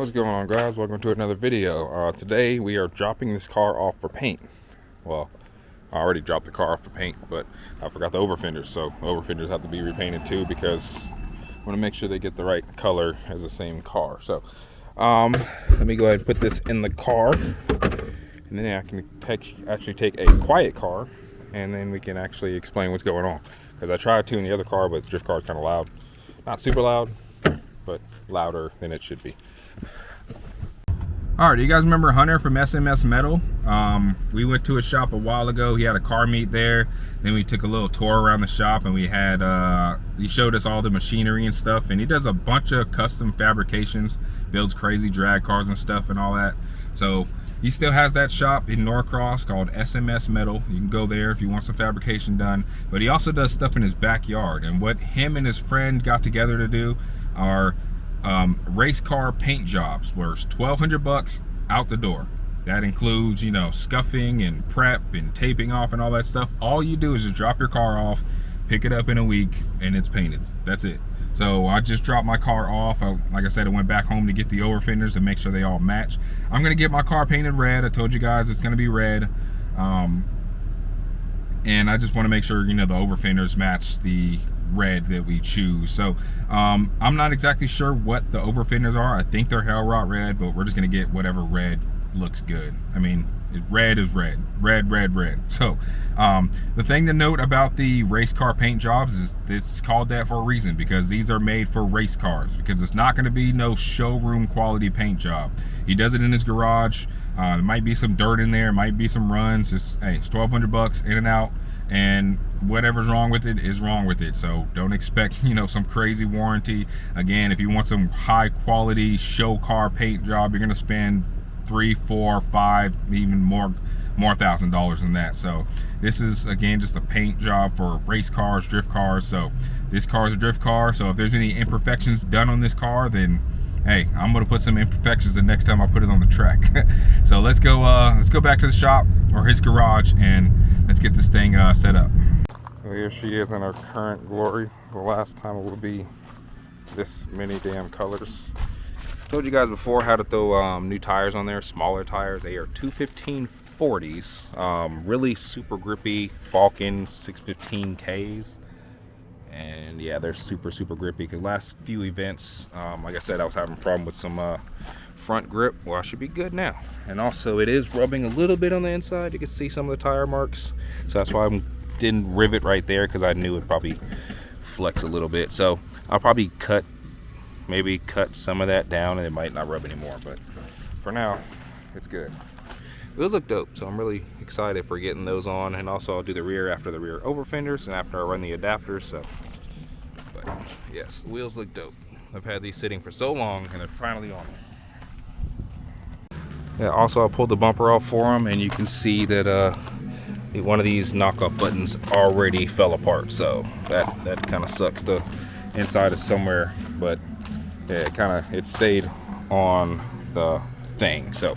What's going on, guys? Welcome to another video. Today we are dropping this car off for paint. Well, I already dropped the car off for paint, but I forgot the over fenders, so over fenders have to be repainted too because I want to make sure they get the right color as the same car. So let me go ahead and put this in the car, and then I can actually take a quiet car, and then we can actually explain what's going on. Because I tried to in the other car, but the drift car is kind of loud. Not super loud, but louder than it should be. Alright, do you guys remember Hunter from SMS Metal? We went to his shop a while ago. He had a car meet there. Then we took a little tour around the shop, and we had he showed us all the machinery and stuff. And he does a bunch of custom fabrications, builds crazy drag cars and stuff and all that. So he still has that shop in Norcross called SMS Metal. You can go there if you want some fabrication done. But he also does stuff in his backyard. And what him and his friend got together to do are race car paint jobs, where it's $1,200 out the door. That includes, you know, scuffing and prep and taping off and all that stuff. All you do is just drop your car off, pick it up in a week, and it's painted. That's it. So I just dropped my car off. Like I said, I went back home to get the over fenders and make sure they all match. I'm gonna get my car painted red. I told you guys it's gonna be red. And I just want to make sure, you know, the over fenders match the red that we choose. So I'm not exactly sure what the over fenders are. I think they're Hell Rot red, but we're just gonna get whatever red looks good. I mean, red is red. Red. So the thing to note about the race car paint jobs is it's called that for a reason, because these are made for race cars, because it's not going to be no showroom quality paint job. He does it in his garage. There might be some dirt in there, might be some runs. It's, hey, it's $1,200 in and out, and whatever's wrong with it is wrong with it. So don't expect, you know, some crazy warranty. Again, if you want some high quality show car paint job, you're gonna spend $3, $4, $5, even more $1,000 than that. So this is, again, just a paint job for race cars, drift cars. So this car is a drift car, so if there's any imperfections done on this car, then hey, I'm gonna put some imperfections the next time I put it on the track. So let's go back to the shop, or his garage, and let's get this thing set up. So here she is in her current glory. The last time it will be this many damn colors. I told you guys before how to throw new tires on there, smaller tires. They are 215/40s, really super grippy Falcon 615Ks. And yeah, they're super grippy. Because last few events, like I said, I was having a problem with some front grip. Well, I should be good now. And also, it is rubbing a little bit on the inside. You can see some of the tire marks. So that's why I didn't rivet right there, because I knew it'd probably flex a little bit. So I'll probably maybe cut some of that down, and it might not rub anymore. But for now, it's good. Those look dope, so I'm really excited for getting those on. And also, I'll do the rear after the rear over fenders and after I run the adapters. So, but yes, the wheels look dope. I've had these sitting for so long, and they're finally on. Yeah, also I pulled the bumper off for them, and you can see that one of these knockoff buttons already fell apart. So that kind of sucks. The inside is somewhere, but yeah, it stayed on the thing. So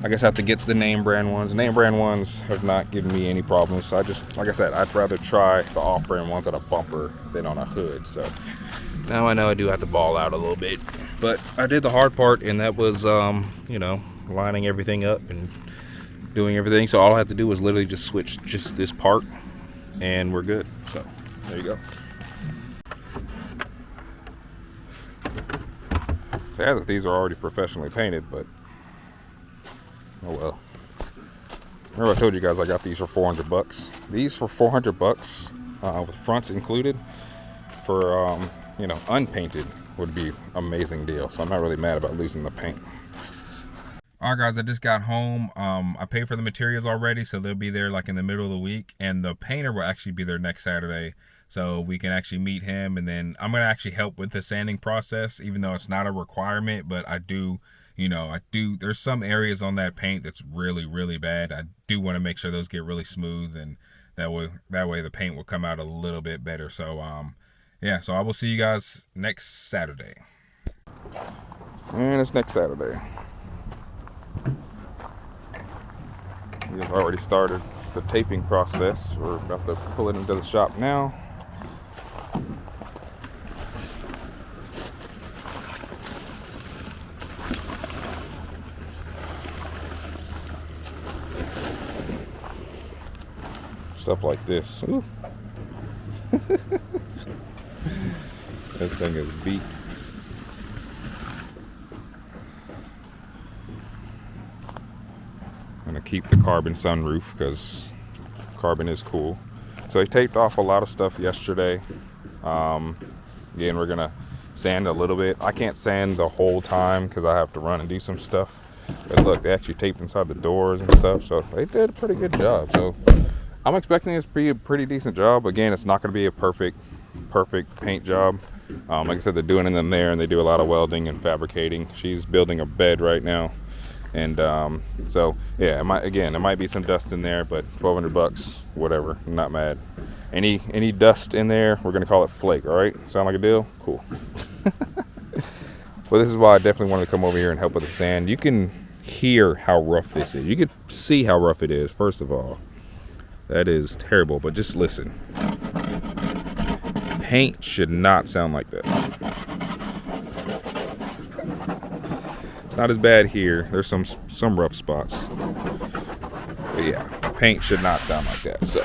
I guess I have to get the name brand ones. The name brand ones have not given me any problems. So I just, like I said, I'd rather try the off-brand ones on a bumper than on a hood. So now I know I do have to ball out a little bit, but I did the hard part, and that was, you know, lining everything up and doing everything. So all I have to do was literally just switch just this part, and we're good. So there you go. Sad that these are already professionally painted, but oh well. Remember I told you guys I got these for $400. These for $400 with fronts included for you know, unpainted would be amazing deal. So I'm not really mad about losing the paint. Alright guys, I just got home. I paid for the materials already, so they'll be there like in the middle of the week, and the painter will actually be there next Saturday, so we can actually meet him. And then I'm gonna actually help with the sanding process, even though it's not a requirement, but I do, you know, there's some areas on that paint that's really bad. I do want to make sure those get really smooth, and that way the paint will come out a little bit better. So yeah, so I will see you guys next Saturday. And it's next Saturday. We have already started the taping process. We're about to pull it into the shop now. stuff like this. Ooh. This thing is beat. I'm gonna keep the carbon sunroof because carbon is cool. So I taped off a lot of stuff yesterday. Again, we're gonna sand a little bit. I can't sand the whole time because I have to run and do some stuff. But look, they actually taped inside the doors and stuff, so they did a pretty good job. So I'm expecting this to be a pretty decent job. Again, it's not gonna be a perfect paint job. Like I said, they're doing them there, and they do a lot of welding and fabricating. She's building a bed right now. And so yeah, it might be some dust in there, but $1,200, whatever. I'm not mad. Any dust in there, we're gonna call it flake. All right, sound like a deal? Cool. Well, this is why I definitely wanted to come over here and help with the sand. You can hear how rough this is. You can see how rough it is. First of all, that is terrible. But just listen. Paint should not sound like that. It's not as bad here. There's some rough spots. But yeah, paint should not sound like that. So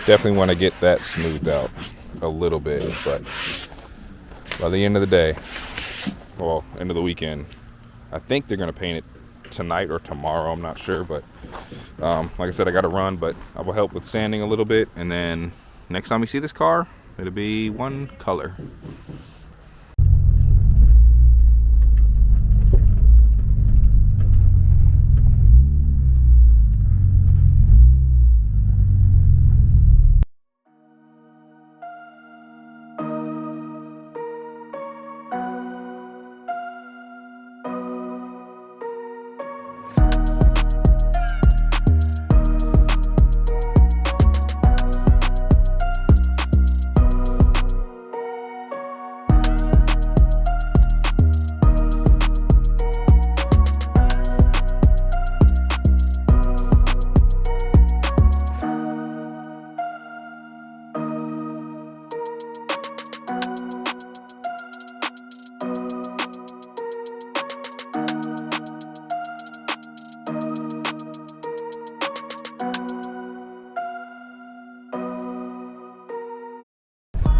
definitely want to get that smoothed out a little bit. But by the end of the day, well, end of the weekend, I think they're going to paint it tonight or tomorrow. I'm not sure. But like I said, I got to run. But I will help with sanding a little bit. And then next time you see this car, it'll be one color.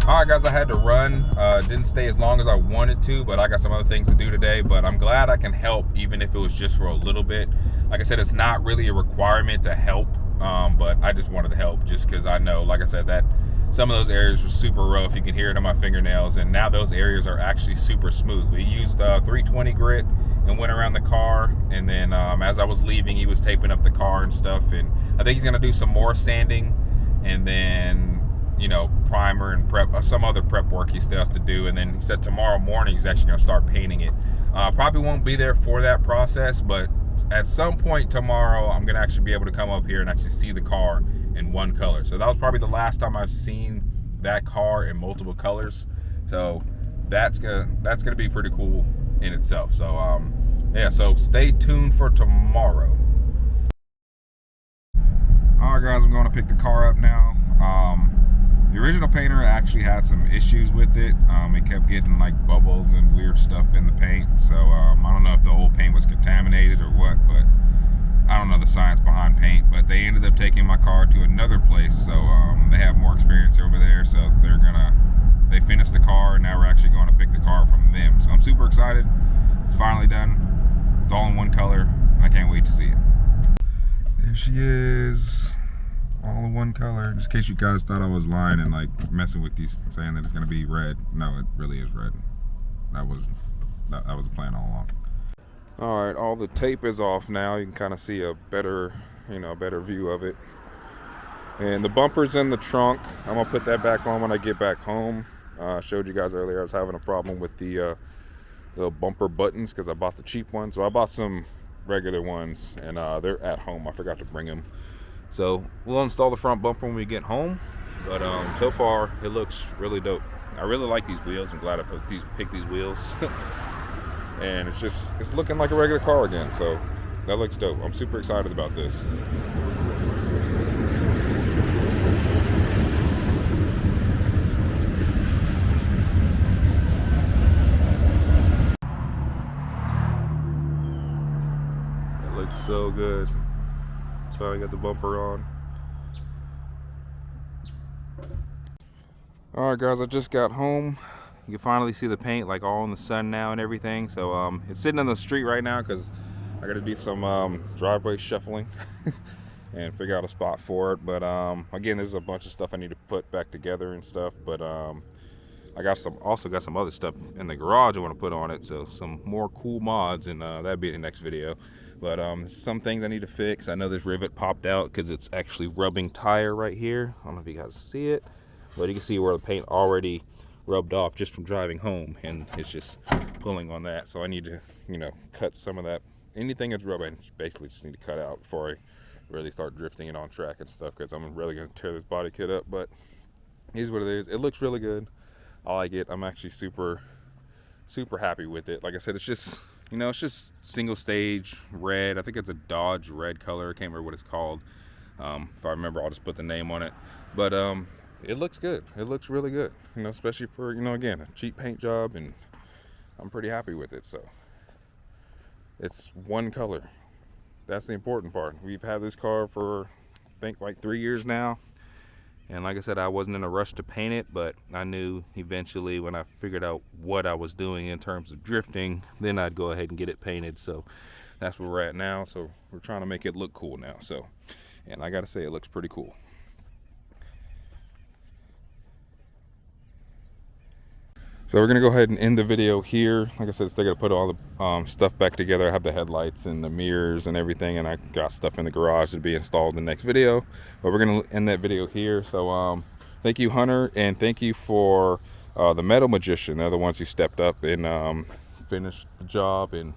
Alright guys, I had to run. Didn't stay as long as I wanted to, but I got some other things to do today. But I'm glad I can help, even if it was just for a little bit. Like I said, it's not really a requirement to help, but I just wanted to help just because I know, like I said, that some of those areas were super rough. You can hear it on my fingernails, and now those areas are actually super smooth. We used 320 grit and went around the car, and then as I was leaving, he was taping up the car and stuff, and I think he's going to do some more sanding, and then primer and prep, some other prep work he still has to do. And then he said tomorrow morning he's actually going to start painting it. Probably won't be there for that process, but at some point tomorrow I'm going to actually be able to come up here and actually see the car in one color. So that was probably the last time I've seen that car in multiple colors. So that's gonna be pretty cool in itself. So yeah, so stay tuned for tomorrow. All right guys, I'm going to pick the car up now. The original painter actually had some issues with it. It kept getting like bubbles and weird stuff in the paint. So I don't know if the old paint was contaminated or what, but I don't know the science behind paint. But they ended up taking my car to another place, so they have more experience over there. So they finished the car, and now we're actually going to pick the car from them. So I'm super excited. It's finally done. It's all in one color. I can't wait to see it. There she is. All in one color. Just in case you guys thought I was lying and like messing with you, saying that it's gonna be red. No, it really is red. That was the plan all along. All right, all the tape is off now. You can kind of see a better view of it. And the bumper's in the trunk. I'm gonna put that back on when I get back home. I showed you guys earlier I was having a problem with the little bumper buttons because I bought the cheap ones. So I bought some regular ones, and they're at home. I forgot to bring them. So we'll install the front bumper when we get home, but so far it looks really dope. I really like these wheels. I'm glad I picked these wheels. And it's looking like a regular car again, so that looks dope. I'm super excited about this. That looks so good. Finally got the bumper on. All right, guys, I just got home. You can finally see the paint like all in the sun now and everything. So it's sitting on the street right now because I got to do some driveway shuffling and figure out a spot for it. But again, there's a bunch of stuff I need to put back together and stuff. But I also got some other stuff in the garage I want to put on it. So some more cool mods, and that'll be in the next video. But some things I need to fix. I know this rivet popped out because it's actually rubbing tire right here. I don't know if you guys see it, but you can see where the paint already rubbed off just from driving home, and it's just pulling on that. So I need to, you know, cut some of that. Anything that's rubbing, basically just need to cut out before I really start drifting it on track and stuff, because I'm really going to tear this body kit up. But here's what it is. It looks really good. I like it. I'm actually super happy with it. Like I said, it's just, you know, it's just single stage red. I think it's a Dodge red color. I can't remember what it's called. If I remember, I'll just put the name on it. But it looks good. It looks really good, you know, especially for, you know, again, a cheap paint job, and I'm pretty happy with it. So it's one color. That's the important part. We've had this car for, I think, like 3 years now. And like I said, I wasn't in a rush to paint it, but I knew eventually when I figured out what I was doing in terms of drifting, then I'd go ahead and get it painted. So that's where we're at now. So we're trying to make it look cool now. So, and I gotta say, it looks pretty cool. So we're gonna go ahead and end the video here. Like I said, still gotta put all the stuff back together. I have the headlights and the mirrors and everything, and I got stuff in the garage to be installed in the next video. But we're gonna end that video here. So thank you, Hunter, and thank you for the Metal Magician. They're the ones who stepped up and finished the job and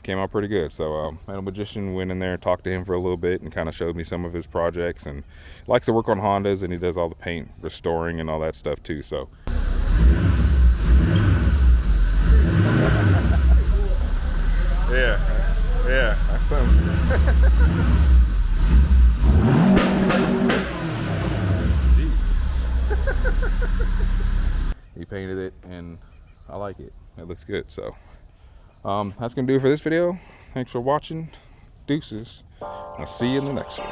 came out pretty good. So Metal Magician went in there and talked to him for a little bit and kind of showed me some of his projects, and likes to work on Hondas, and he does all the paint restoring and all that stuff too. So yeah, that's something. Jesus. He painted it, and I like it. It looks good. So that's gonna do it for this video. Thanks for watching. Deuces. I'll see you in the next one.